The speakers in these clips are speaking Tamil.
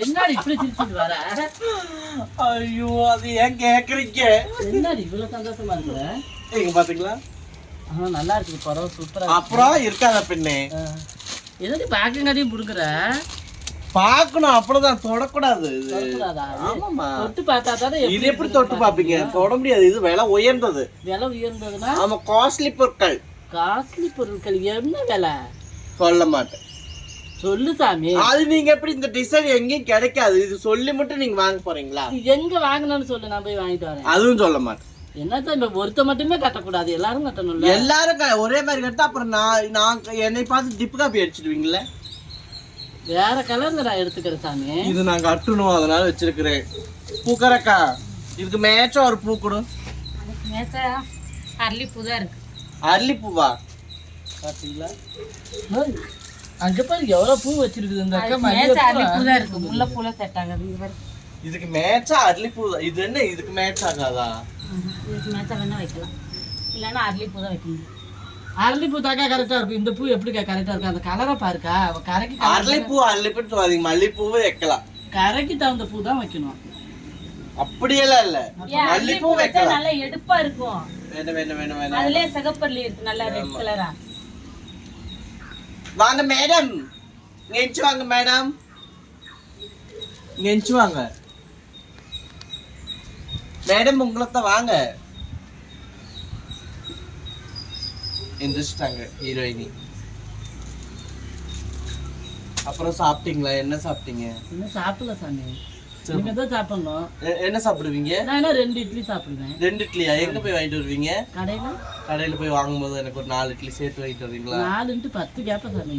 என்னடி இப்படி சிரிச்சுட்டு வர? ஐயோ அது ஏன் கேக்குறீங்க? என்னடி இவ்வளவு சந்தோஷமா இருக்கிற? நீங்க பாத்தீங்களா? நல்லா இருக்கு, பரவாயில்ல, சூப்பரா. அப்புறம் இருக்காத பெண்ணே, எதுக்கு பேக்கிங்காரையும் புடுக்குற? பாக்கணும், அப்படிதான் தொடக்கூடாது. ஆமாமா, தொட்டு பார்த்தா தானே. இது எப்படி தொட்டு பாப்பீங்க? தொட முடியாது, இது விலை உயர்ந்தது. விலை உயர்ந்ததுன்னா? ஆமா, காஸ்ட்லி பொருட்கள். காஸ்ட்லி பொருட்கள் என்ன விலை? சொல்ல மாட்டேன். சொல்லு சாமி. அது நீங்க எப்படி, இந்த டிசைன் எங்கேயும் கிடைக்காது, இது சொல்லி மட்டும் நீங்க வாங்க போறீங்களா? எங்க வாங்கணும்னு சொல்லு, நான் போய் வாங்கிட்டு வரேன். அதுவும் சொல்ல மாட்டேன். என்னதான் இப்ப ஒருத்த மட்டுமே கட்டக்கூடாது, எல்லாரும் கட்டணும்ல. எல்லாரும் ஒரே மாதிரி கட்டா அப்புறம் நான் என்னை பார்த்து டிப்பு காப்பி அடிச்சிடுவீங்களே. வேற கலர்ல நான் எடுத்துக்கிறேன் சாமி. இது நான் கட்டணும், அதனால வச்சிருக்கிறேன். பூக்கறக்கா, இதுக்கு மேட்சா ஒரு பூ கொடு. மேட்சா அரளிப்பூ தான் இருக்கு. அரளிப்பூவா? பாத்தீங்களா, அங்க பாரு எவ்வளவு பூ வச்சிருக்குது இந்த அக்கா. மேட்சா அரளிப்பூ தான் இருக்கு, முல்லைப்பூல செட் ஆகாது. இதுக்கு மேட்சா அரளிப்பூ. இது என்ன இதுக்கு மேட்ச் ஆகாதா? இதுக்கு மேட்சா வேணா வைக்கலாம், இல்லைன்னா அரளிப்பூ தான் வைக்கணும். அரளிப்பூ தாக்கா கரெக்டா இருக்கும். இந்த பூ எப்படிக்கா கரெக்டா இருக்கு? அந்த கலரை பாருக்கா, கரைக்கு. அரளிப்பூன்னு சொல்லாதீங்க, மல்லிப்பூவே வைக்கலாம். கரைக்கு தகுந்த பூ தான் வைக்கணும். அப்படியெல்லாம் இல்ல, மல்லிப்பூ வைக்கலாம். நல்லா எடுப்பா இருக்கும். வேணும். அதுலயே சிகப்பர்லி இருக்கு, நல்லா ரெட் கலரா. வாங்க மேடம், நெஞ்சு வாங்க மேடம், நெஞ்சு வாங்க மேடம், உங்களத்தான் வாங்க. எந்திரிச்சிட்டாங்க ஹீரோயினி. அப்புறம் சாப்பிட்டீங்களா? என்ன சாப்பிட்டீங்க? இன்னும் சாப்பிடல சாமி, நீங்க தான் சாப்பிடணும். என்ன சாப்பிடுவீங்க? நான் 2 இட்லி சாப்பிடுவேன். 2 இட்லியா? எங்க போய் வாங்கிட்டு வருவீங்க? கடையில போய் வாங்கும்போது எனக்கு ஒரு 4 இட்லி சேர்த்து வாங்கிட்டு வருவீங்களா? 4 × 10 கேப்ப சாமி.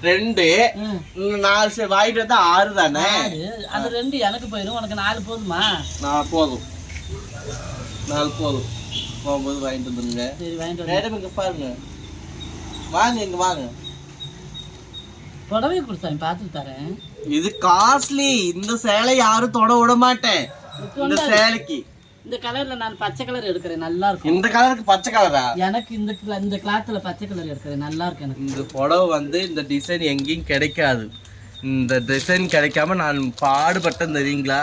2 4 வாங்கிட்டு வந்தா 6 தானே? அது 2 எனக்கு போயிடும், உனக்கு 4 போதுமா? போதும், 4 போதும். போகும்போது வாங்கிட்டு வந்துருங்க. சரி, வாங்கிட்டு வந்து. மேடம் இங்க பாருங்க, வாங்க இங்க வாங்க. புடவை கொடுத்தாங்க, பார்த்துட்டு தரேன். இது காஸ்ட்லி, இந்த சேலை யாரும் தொட விட மாட்டேன். இந்த சேலைக்கு இந்த கலர்ல நான் பச்சை கலர் எடுக்கிறேன், நல்லா இருக்கும். இந்த கலருக்கு பச்சை கலரா? எனக்கு இந்த கிளாத்ல பச்சை கலர் எடுக்கிறேன், நல்லா இருக்கு எனக்கு. இந்த புடவை வந்து இந்த டிசைன் எங்கேயும் கிடைக்காது. இந்த டிசைன் கிடைக்காம நான் பாடுபட்டேன் தெரியுங்களா?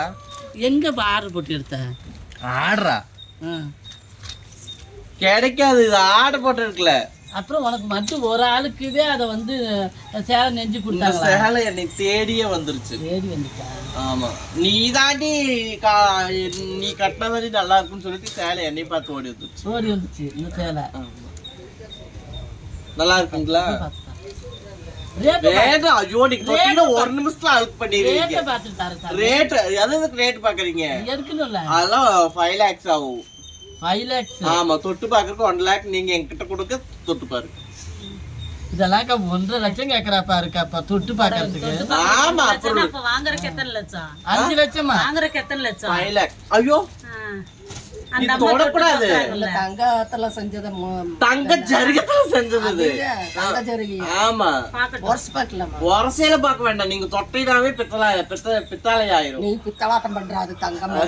எங்க ஆர்டர் போட்டு எடுத்தேன்? ஆர்டரா? கிடைக்காது, இது ஆர்டர் போட்டு இருக்கல. அப்புறம் உனக்கு மட்டும் ஒரு ஆளுக்குவே அதை வந்து சேலை நெஞ்சு கொடுத்தாங்க. சேலை என்னை தேடியே வந்துருச்சு. தேடி வந்துச்சா? ஆமா, நீ தாண்டி நீ கட்டினதாண்டி நல்லா இருக்குன்னு சொல்லிட்டு சேலை என்னை பார்த்து ஓடி வந்துருச்சு. இந்த சேலை நல்லா இருக்குங்களா? ரேட் ஐயோ, நீங்க தொட்டீங்கன்னா 1 நிமிஷத்துல அழுக்கு பண்ணிடுவீங்க. ரேட் எதுக்கு ரேட் பாக்குறீங்க? அதெல்லாம் 5 lakhs ஆகும். 5 lakhs? ஆமா, தொட்டு பாக்குறதுக்கு 1 lakh. நீங்க என்கிட்ட கொடுக்க தொட்டு பாருங்க. இதெல்லாம் 1.5 லட்சம் கேக்குறா பாருக்காப்பா தொட்டு பாக்குறதுக்கு. ஆமா, அப்ப வாங்குறதுக்கு எத்தனை லட்சம்? 5 லட்சமா? வாங்குறதுக்கு எத்தனை லட்சம்? 5 lakh. ஐயோ, அந்த தொடக்கூடாது. தங்கத்துல செஞ்சது, தங்க ஜரிகத்துல செஞ்சது. தங்க ஜரிகை. ஆமா, உரசையில பார்க்க வேண்டாம். நீங்க தொட்டினாவே பித்தளை ஆயிரும். நீ பித்தளாட்டம் பண்ற, அது தங்கமா?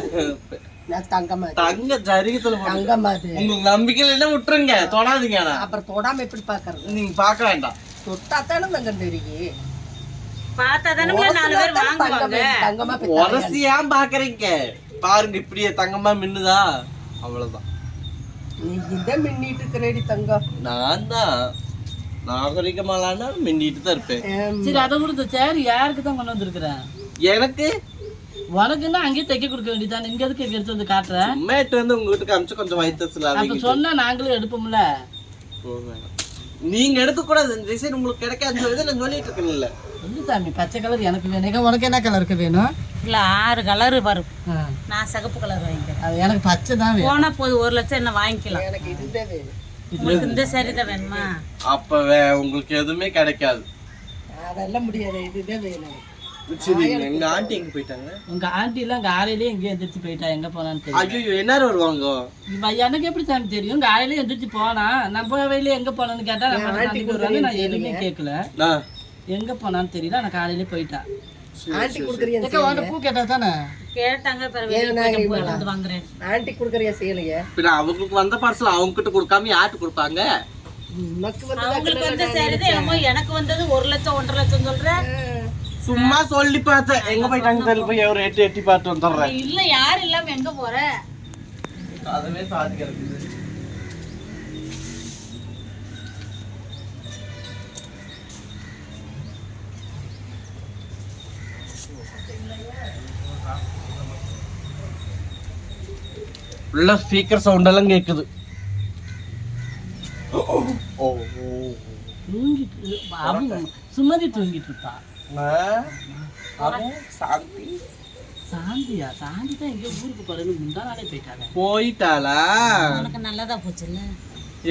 தங்க ஜரிகத்துல தங்கமா? அது உங்களுக்கு நம்பிக்கையில என்ன விட்டுருங்க, தொடாதீங்க. அப்புறம் தொடாம எப்படி பாக்குறது? நீங்க பார்க்க வேண்டாம். தொட்டாத்தானே தங்கம் தெரியும். பார்த்தாதானே 4 பேர் வாங்குவாங்க. தங்கமா உரசியா பாக்குறீங்க பாருங்க, இப்படியே தங்கமா மின்னுதா? அவ்வளவுதான். நீ இந்த மின்னிட்டு இருக்கிறேடி தங்கம். நான் தான் நாகரிகமாலானா மின்னிட்டு தான் இருப்பேன். சரி, அதை கொடுத்த சேர் யாருக்கு தான் கொண்டு வந்திருக்கிறேன்? எனக்கு. உனக்குன்னா அங்கேயே தைக்க கொடுக்க வேண்டியதானே, இங்க எதுக்கு எடுத்து வந்து காட்டுறேன்? மேட்டு வந்து உங்க வீட்டுக்கு அமிச்சு கொஞ்சம் வயிற்றுல. அப்ப சொன்னா நாங்களும் எடுப்போம்ல. நீங்க எடுக்க கூடாது, இந்த டிசைன் உங்களுக்கு கிடைக்காதுன்னு சொல்லி நான் சொல்லிட்டு இருக்கேன்ல. வந்து சாமி, பச்சை கலர் எனக்கு வேணும். உனக்கு என்ன கலருக்கு வேணும்? இல்ல 6 கலர் வரும். நான் சிகப்பு கலர் வாங்கிக்கிறேன். அது எனக்கு பச்சை தான் வேணும். போனா போது 1 லட்சம் என்ன வாங்கிக்கலாம். எனக்கு இதுதான் வேணும். உங்களுக்கு இந்த சரி தான் வேணுமா? அப்ப உங்களுக்கு எதுவுமே கிடைக்காது. அதெல்லாம் முடியாது, இதுதான் வேணும். சரி, எங்க ஆண்டி எங்க போயிட்டாங்க? உங்க ஆண்டி எல்லாம் காலையிலேயே எங்கேயும் எந்திரிச்சு போயிட்டா, எங்க போனான்னு தெரியும். ஐயோ, என்ன வருவாங்க? எனக்கு எப்படி சாமி தெரியும்? காலையிலேயே எந்திரிச்சு போனா, நான் போவையில எங்க போனான்னு கேட்டா நான் எதுவுமே கேட்கல. எங்க போனான்னு தெரியல, நான் காலையிலே போயிட்டா. ஆண்டி குடுக்குறியா? பூ கேட்டா தானே கேட்டாங்க. ஆண்டி குடுக்குறியா? செய்யலையே. பின்ன அவங்களுக்கு வந்த பார்சல் அவங்க கிட்ட கொடுக்காம யார்கிட்ட கொடுப்பாங்க? உனக்கு வந்து அவங்களுக்கு வந்து சரிது என்னமோ எனக்கு வந்தது 1 லட்சம் 1.5 லட்சம் சொல்ற. சும்மா சொல்லி பார்த்தேன். எங்க போயிட்டாங்க தெரியல, போய் ஒரு எட்டி பார்த்து வந்துடுறேன். இல்ல யார் இல்லாம எங்க போற? அதுவே சாதி கிடக்குது. உள்ள ஸ்பீக்கர் சவுண்ட் எல்லாம் கேக்குது. தூங்கிட்டு அவங்க சுமதி தூங்கிட்டு இருப்பா. சாந்தியா? சாந்தி தான் எங்கேயோ ஊருக்கு போறேன்னு முந்தா நாளே போயிட்டாளா? உனக்கு நல்லதா போச்சுல்ல?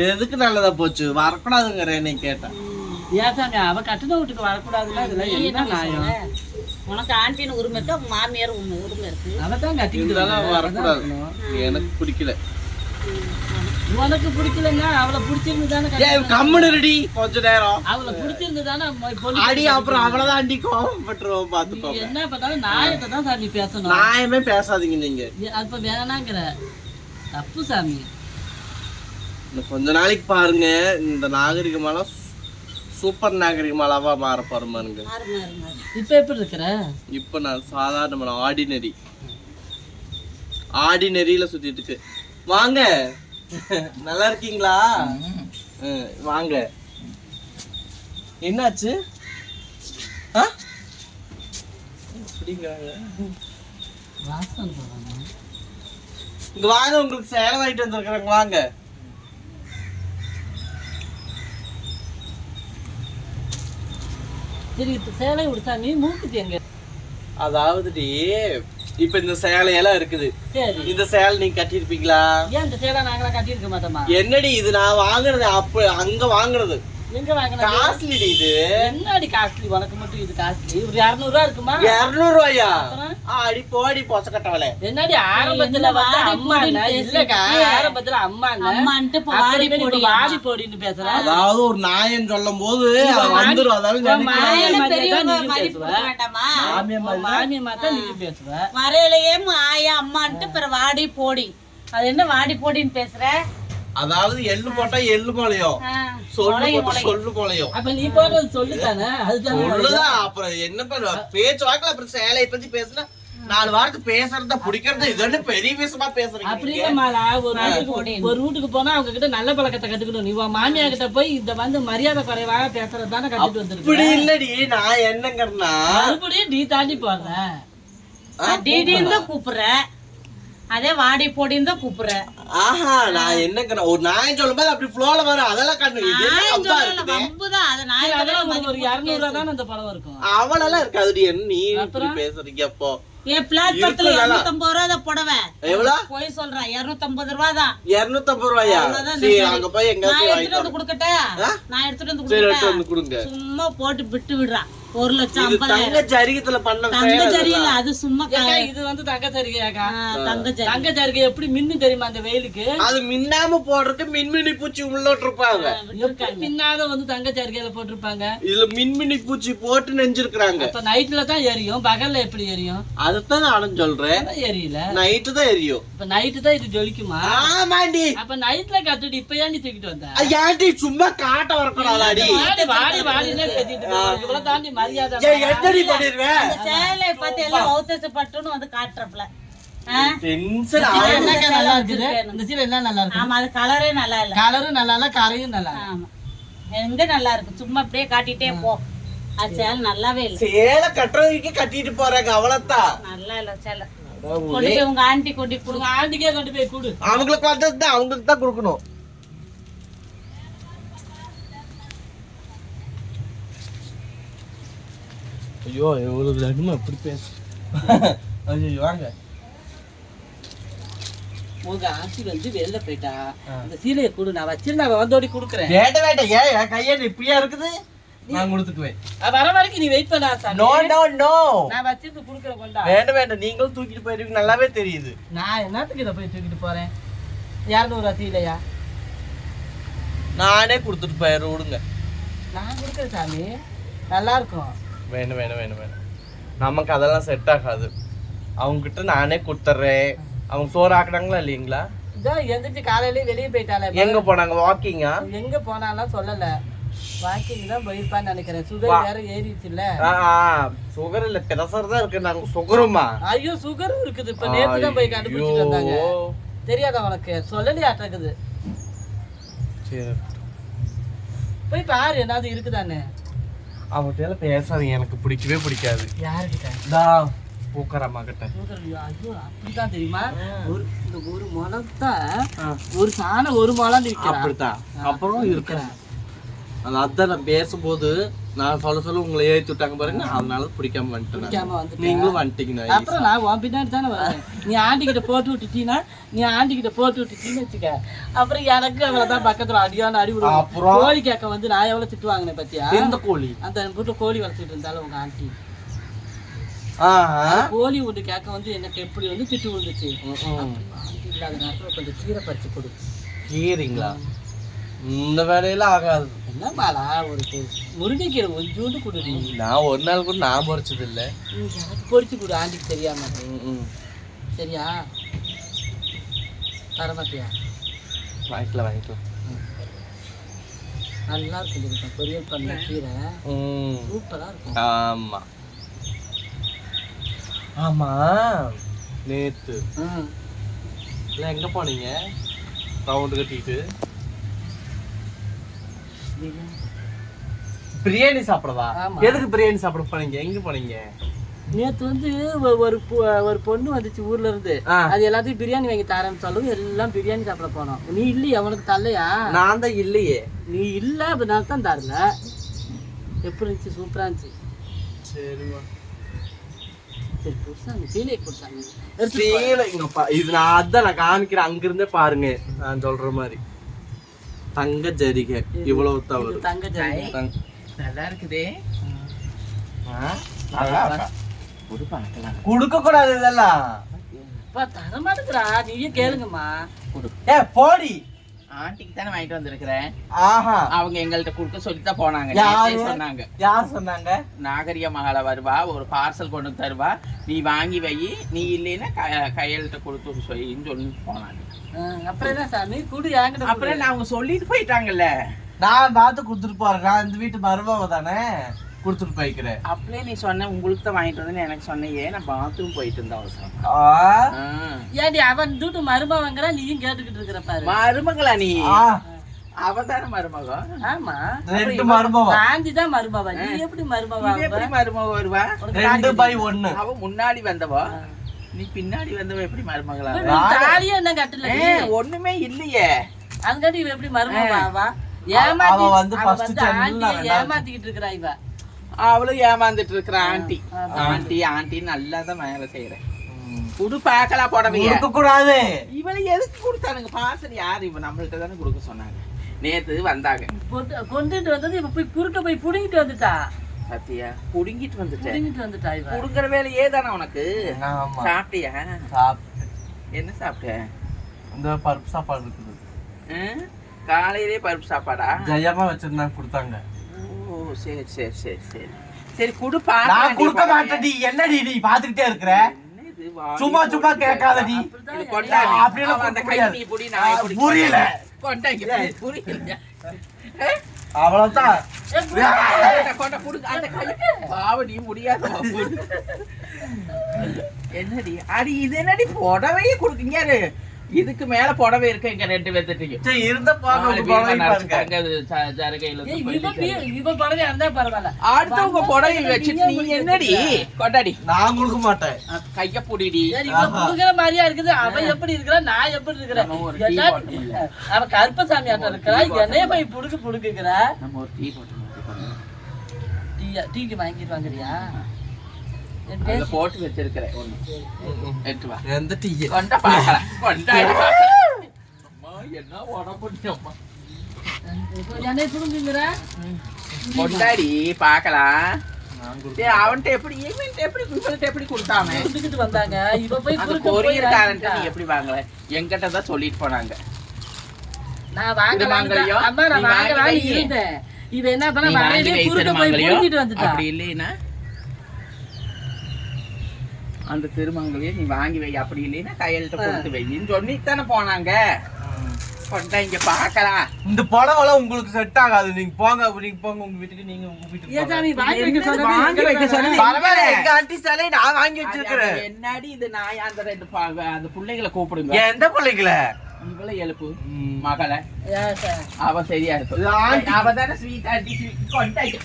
எதுக்கு நல்லதா போச்சு? வரக்கூடாதுங்கிறேன் நீ கேட்டேன். ஏன் சாமி அவ கட்டின வீட்டுக்கு வரக்கூடாதுன்னா இதெல்லாம் என்ன நியாயம்? உனக்கு ஆண்டின்னு உரிமை இருக்கு, மாமியார் உரிமை இருக்கு. அவதான் கட்டிக்கிட்டு வரக்கூடாது. எனக்கு பிடிக்கல. உனக்கு பிடிக்கலன்னா அவளை பிடிச்சிருந்துதானே கம்முனு ரெடி கொஞ்ச நேரம். அவளை பிடிச்சிருந்துதானே அடி. அப்புறம் அவ்வளவுதான் அடி கோவப்பட்டுருவோம். பாத்துக்கோ. என்ன பார்த்தாலும் நாயத்தை தான் சாமி பேசணும். நாயமே பேசாதீங்க நீங்க. அப்ப வேணாங்கிற தப்பு சாமி. கொஞ்ச நாளைக்கு பாருங்க, இந்த நாகரிகமால சூப்பர் நாகரிகமாலாவா மாற பாருங்க. இப்ப எப்படி இருக்கிற? இப்ப நான் சாதாரண ஆர்டினரியில சுத்திட்டு இருக்கு. வாங்க, நல்லா இருக்கீங்களா? வாங்க. என்னாச்சு? இங்க வாங்க, உங்களுக்கு சேலை வாங்கிட்டு வந்துருக்காங்க. வாங்க. சரி, சேலை உடுத்தாமி மூக்குத்தி எங்க? அதாவது இப்ப இந்த சேலையெல்லாம் இருக்குது. இந்த சேலை நீங்க கட்டிருப்பீங்களா? ஏன் இந்த சேலை நாங்களாம் கட்டியிருக்க மாட்டோமா? என்னடி இது? நான் வாங்குறது அப்ப அங்க வாங்குறது. எங்க வாங்கின? காஸ்ட்லி இது. என்னடி காஸ்ட்லி? உனக்கு மட்டும் இது காஸ்ட்லி? ஒரு 200 ரூபா இருக்குமா? 200 ரூபாயா? அடி போடி பொசக்கட்டவளே. என்னடி ஆரம்பத்துல வந்து அம்மா இல்லக்கா, ஆரம்பத்துல அம்மான்ட்டு வாடி போடின்னு பேசுற. அதாவது ஒரு நாயன் சொல்லும் போது வந்துரும். அதாவது மாமியம்மா தான் நீ பேசுவ. வரையிலேயே ஆயா அம்மான்ட்டு பிற வாடி போடி. அது என்ன வாடி போடின்னு பேசுற? அதாவது எள்ளு போட்டா எள்ளு போலையும், சொல்லு போலையும். அப்ப நீ போடுறது சொல்லுதானே? சொல்லுதான். அப்புறம் என்ன பண்ணுவ? பேச்சு வாக்கல அப்புறம் சேலையை பத்தி பேசுனா 4 வாரத்துக்கு பேசுறத பிடிக்கிறது. இது பெரிய விஷயமா பேசுறீங்க. அப்படி இல்லமாலா, ஒரு வீட்டுக்கு போனா அவங்க கிட்ட நல்ல பழக்கத்தை கத்துக்கணும். நீ மாமியா கிட்ட போய் இந்த வந்து மரியாதை குறைவாக பேசுறது தானே கத்துட்டு வந்துருக்கு. இப்படி இல்லடி, நான் என்னங்கிறேன்னா மறுபடியும் நீ தாண்டி போற. டிடின்னு தான் கூப்பிடுற, அதே வாடி போடின்னு தான் கூப்பிடுற. ஆஹா, நான் என்னங்கிறேன், ஒரு நாயன் சொல்லும் போது அப்படி ஃப்ளோல வரும். அதெல்லாம் கண்ணு ஒரு 200 ரூபா தான் அந்த பழம் இருக்கும். அவளெல்லாம் இருக்காது. நீ இப்படி பேசுறீங்க. அப்போ என் பிளாட்பாரத்துல 250 ரூபா தான் புடவை. எவ்வளவு? போய் சொல்றேன், 250 ரூபா தான். 250 ரூபாயா? சரி, அங்க போய் எங்க நான் எடுத்துட்டு வந்து கொடுக்கட்டா? நான் எடுத்துட்டு வந்து கொடுக்கட்டா? சும்மா போட்டு விட்டு விடுறான். 1,50,000. தங்க ஜரிகத்துல பண்ண தங்க ஜரியில அது சும்மா. இது வந்து தங்க ஜரிகையாக்கா. தங்க ஜரிகை எப்படி மின்னு தெரியுமா அந்த வெயிலுக்கு? அது மின்னாம போடுறதுக்கு மின்மினி பூச்சி உள்ள இருப்பாங்க. மின்னாத வந்து தங்க ஜரிகையில போட்டிருப்பாங்க. இதுல மின்மினி பூச்சி போட்டு நெஞ்சிருக்காங்க. அப்ப நைட்ல தான் எரியும், பகல்ல எப்படி எரியும்? அதுதான் நானும் சொல்றேன். எரியல, நைட்டு தான் எரியும். இப்ப நைட்டு தான் இது ஜொலிக்குமா? ஆமாண்டி. அப்ப நைட்ல கத்துட்டு இப்ப ஏன் நீ தூக்கிட்டு வந்த? ஏன்டி சும்மா காட்ட வரக்கூடாதாடி? வாடி வாடினே கத்திட்டு இவ்வளவு தாண்டி மரியாதை. என்னடி பண்ணிருவேன்? அந்த சேலை பார்த்து எல்லாம் அவுத்தச்சு பட்டுன்னு வந்து காட்டுறப்பல டென்ஷன் நல்லா இருக்குது. இந்த சீலை என்ன நல்லா இருக்கு? ஆமா, அது கலரே நல்லா இல்ல. கலரும் நல்லா இல்ல, கரையும் நல்லா இல்ல. ஆமா, எங்க நல்லா இருக்கு? சும்மா அப்படியே காட்டிட்டே போ. அது சேலை நல்லாவே இல்ல. சேலை கட்டுறதுக்கு கட்டிட்டு போறாங்க, அவ்வளவுதான். நல்லா இல்ல சேலை. கொண்டு போய் உங்க ஆண்டி கொண்டு கொடுங்க. ஆண்டிக்கே கொண்டு போய் கொடு. அவங்களுக்கு வந்தது அவங்களுக்கு தான் கொடுக்கணும். ஐயோ, எவ்வளவு லட்சமா எப்படி பேச. ஐயோ, வாங்க. உங்க ஆட்சி வந்து வெளில போயிட்டா, இந்த சீலையை கொடு, நான் வச்சிருந்தா வந்தோடி கொடுக்குறேன். வேண்டாம், ஏன் கையா இப்படியா இருக்குது? நான் கொடுத்துக்குவேன். வர வரைக்கும் நீ வெயிட் பண்ணா சாமி. நோ நோ நோ, நான் வச்சிருந்து கொடுக்குறேன். கொண்டா. வேண்டாம், நீங்களும் தூக்கிட்டு போயிருவீங்க, நல்லாவே தெரியுது. நான் என்னத்துக்கு இதை போய் தூக்கிட்டு போறேன்? 200 ரூபா சீலையா? நானே கொடுத்துட்டு போயிரு, விடுங்க. நான் கொடுக்குறேன் சாமி, நல்லா இருக்கும். வேணும். நமக்கு அதெல்லாம் செட் ஆகாது. அவங்க கிட்ட நானே கொடுத்துட்றேன். அவங்க சோறு ஆக்குறாங்களா இல்லைங்களா? இதான் எந்திரிச்சு காலையிலே வெளியே போயிட்டாலே. எங்க போனாங்க? வாக்கிங்கா? எங்க போனாலாம் சொல்லல. வாக்கிங் தான் போயிருப்பான்னு நினைக்கிறேன். சுகர் வேற ஏறிடுச்சுல்ல. சுகர் இல்ல, பிரஷர் தான் இருக்கு. நாங்க சுகருமா? ஐயோ சுகரும் இருக்குது. இப்ப நேத்து தான் போய் கண்டுபிடிச்சிட்டு வந்தாங்க. தெரியாதா உனக்கு? சொல்லலையாட்டிருக்குது. சரி போய் பாரு என்னது இருக்குதானே. அவகிட்ட பேசாதீங்க, எனக்கு பிடிக்கவே பிடிக்காது. யாருக்கிட்ட? பூக்கரம்மா கிட்ட. ஐயோ அப்படிதான் தெரியுமா? இந்த ஒரு முளத்தான் ஒரு சாண ஒரு முளம் இருக்கிறான். அப்படித்தான். அப்புறம் இருக்கிறேன். அதான் நான் பேசும்போது நான் சொல்ல உங்களை ஏற்றி விட்டாங்க பாருங்க, அதனால பிடிக்காம வந்துட்டேன். நீங்களும் வந்துட்டீங்க. அப்புறம் நான் உன் பின்னாடி தானே வரேன். நீ ஆண்டிக்கிட்ட போட்டு விட்டுட்டீன்னு வச்சுக்க. அப்புறம் எனக்கு அவ்வளவுதான் பக்கத்துல அடியான அடி விடுவோம். அப்புறம் கோழி கேட்க வந்து நான் எவ்வளவு திட்டு வாங்கினேன் பத்தியா? எந்த கோழி? அந்த வீட்டுல கோழி வளர்த்துட்டு இருந்தாலும் உங்க ஆண்டி ஆஹ் கோழி ஒன்று கேட்க வந்து எனக்கு எப்படி வந்து திட்டு விழுந்துச்சு. ஆண்டி இல்லாத நேரத்துல கொஞ்சம் கீரை பறிச்சு கொடு. கீரைங்களா? இந்த வேலையெல்லாம் ஆகாது. என்ன பாலா ஒரு முருங்கைக்கீரை கொஞ்சோண்டு கொடுடி. நான் ஒரு நாள் கூட நான் பொறிச்சது இல்லை. எனக்கு பொறிச்சு கொடு ஆண்டிக்கு தெரியாம. சரியா? தரமாட்டியா? வாங்கிக்கலாம். நல்லா இருக்கும் பொரியல் பண்ண கீரை. சூப்பரா இருக்கும். ஆமா ஆமா. நேத்து இல்லை எங்க போனீங்க? ரவுண்டு கட்டிட்டு பிரியாணி சாப்பிடவா? எதுக்கு பிரியாணி சாப்பிட போனீங்க? எங்க போனீங்க? நேத்து வந்து ஒரு பொண்ணு வந்துச்சு ஊர்ல இருந்து. அது எல்லாத்தையும் பிரியாணி வாங்கி தரேன்னு சொல்லுங்க. எல்லாம் பிரியாணி சாப்பிட போனோம். நீ இல்லையா? அவனுக்கு தரலையா? நான் தான் இல்லையே. நீ இல்ல அதனால தான் தரல. எப்படி இருந்துச்சு? சூப்பரா இருந்துச்சு. சரிமா. சரி புதுசாங்க சீலை கொடுத்தாங்க. இது நான் அதான் நான் காமிக்கிறேன். அங்கிருந்தே பாருங்க. நான் சொல்ற மாதிரி தங்க ஜரிகை இவ்வளவு தவறு. தங்க ஜரிகை நல்லா இருக்குதே. குடுக்க கூடாது இதெல்லாம். தர மாட்டேங்கிறா. நீயே கேளுங்கம்மா. போடி. ஆண்டிக்கு தானே வாங்கிட்டு வந்திருக்கிறேன். அவங்க எங்கள்கிட்ட குடுக்க சொல்லித்தான் போனாங்க. சொன்னாங்க. யார் சொன்னாங்க? நாகரிக மகள வருவா, ஒரு பார்சல் கொண்டு தருவா, நீ வாங்கி வை, நீ இல்லைன்னா கையெழுத்த கொடுத்து சொல்லின்னு சொல்லிட்டு போனாங்க. அப்புறம் என்ன சாமி குடி? அப்புறம் நான் அவங்க சொல்லிட்டு போயிட்டாங்கல்ல. நான் பார்த்து கொடுத்துட்டு போறேன். நான் இந்த வீட்டு மருமவ தானே, கொடுத்துட்டு போய்க்கிறேன். அப்படியே நீ சொன்ன உங்களுக்கு தான் வாங்கிட்டு வந்து எனக்கு சொன்னையே. நான் பாத்ரூம் போயிட்டு இருந்தேன் அவசரம். ஏடி அவன் தூட்டு மருமவங்கிற நீயும் கேட்டுக்கிட்டு இருக்கிற பாரு. மருமகளா நீ? அவதான மருமக. ஆமா ரெண்டு மருமவ. ஆண்டி தான் மருமவ. நீ எப்படி மருமவ? எப்படி மருமக வருவா? 2/1. அவ முன்னாடி வந்தவா, நீ பின்னாடி வந்தவ. எப்படி மருமகளா? தாலியே என்ன கட்டல? ஒண்ணுமே இல்லையே. அங்கடி இவ எப்படி மருமவா? ஏமாத்திக்கிட்டு இருக்கிறா இவ. அவளும் ஏமாந்துட்டு இருக்கிற ஆண்டி. ஆண்டி நல்லாதான் வேலை செய்யறேன். புது பாக்கலாம் போடவையே கூடாது. இவளை எதுக்கு கொடுத்தானுங்க? பார்சல் யாரு? இவ நம்மள்ட்ட தானே கொடுக்க சொன்னாங்க. நேத்து வந்தாங்க. கொண்டுட்டு வந்தது இப்ப போய் குறுக்க போய் புடுங்கிட்டு வந்துட்டா. சத்தியா புடுங்கிட்டு வந்துட்டா இவ. புடுங்குற வேலையே தானே உனக்கு. சாப்பிட்டியா? என்ன சாப்பிட்ட? இந்த பருப்பு சாப்பாடு இருக்குது. காலையிலே பருப்பு சாப்பாடா? ஜெயமா வச்சிருந்தாங்க கொடுத்தாங்க. ஓ சரி சரி சரி சரி சரி குடுப்பா. நான் கொடுக்க மாட்டேடி. என்னடி நீ பாத்துக்கிட்டே இருக்கிற? சும்மா சும்மா கேட்காதடி. அப்படியே அந்த கை நீ புடி, நான் புடி. புரியல. கொண்டாங்க புரியல. அவ்வளவுதான். கொண்ட புடி அந்த கை. பாவடி முடியாது. என்னடி அடி இது? என்னடி புடவையே கொடுக்கீங்க? இதுக்கு மேல புடவை இருக்கு எங்க 2 பேர்த்திட்டீங்க. சரி இருந்த பாருங்க. ஜரகையில இவ புடவை இருந்தா பரவாயில்ல. அடுத்தவங்க புடவை வச்சுட்டு நீ என்னடி கொண்டாடி? நான் கொடுக்க மாட்டேன். கைய புடிடி. கொடுக்குற மாதிரியா இருக்குது. அவ எப்படி இருக்கிறா, நான் எப்படி இருக்கிறேன்? அவ கருப்பசாமி ஆட்டம் இருக்கிறா. என்னைய போய் புடுக்குற. நம்ம ஒரு டீ போட்டு டீக்கு வாங்கிட்டு வாங்குறியா? போட்டு வச்சிருக்கிறேன். எடுத்து வா. எந்த டீ? கொண்டா பாக்கலாம். கொண்டாடி அம்மா என்ன உடம்பு அம்மா. என்னை புடுங்குற? கொண்டாடி பாக்கலாம். அவன்கிட்ட எப்படி இவன்கிட்ட எப்படி கொடுத்தாம கொடுத்துக்கிட்டு வந்தாங்க. இவ போய் கொரியர்காரன்ட்ட நீ எப்படி வாங்கல? என்கிட்ட தான் சொல்லிட்டு போனாங்க. நான் வாங்கலையோ? அம்மா நான் வாங்கலாம் இருந்தேன். இவ என்ன பண்ண வாங்கி குறுக்க போய் புடுங்கிட்டு வந்துட்டா. அப்படி இல்லைனா அந்த திருமங்கலையே நீ வாங்கி வை, அப்படி இல்லைன்னா கையெழுத்த கொடுத்து வைன்னு சொல்லிட்டு தானே போனாங்க. கொண்டா இங்க பாக்கலாம். இந்த புடவெல்லாம் உங்களுக்கு செட் ஆகாது. நீங்க போங்க உங்க வீட்டுக்கு. நீங்க உங்க வீட்டுக்கு ஏன் சாமி வாங்கி வைக்க என்னது சொன்னது? வாங்கி வைக்க சொன்னது? பரவாயில்ல, எங்க ஆண்டி சேலை நான் வாங்கி வச்சிருக்கிறேன். என்னடி இது நாய் அந்த 2 அந்த பிள்ளைகளை கூப்பிடுங்க. எந்த பிள்ளைங்கள? இவளை எழுப்பு மகளை. ஏன் சார்? அவ சரியா இருக்கும். இது ஆண்டி. அவ தானே ஸ்வீட் ஆண்டி. ஸ்வீட் கொண்டாயிட்டு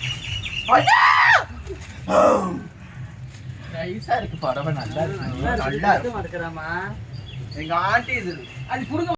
நைஸா இருக்கு. பரவ நல்லா இருக்கு. நல்லா இருக்கு. மறக்கறாமா? எங்க ஆண்டி இது அது புடுங்க.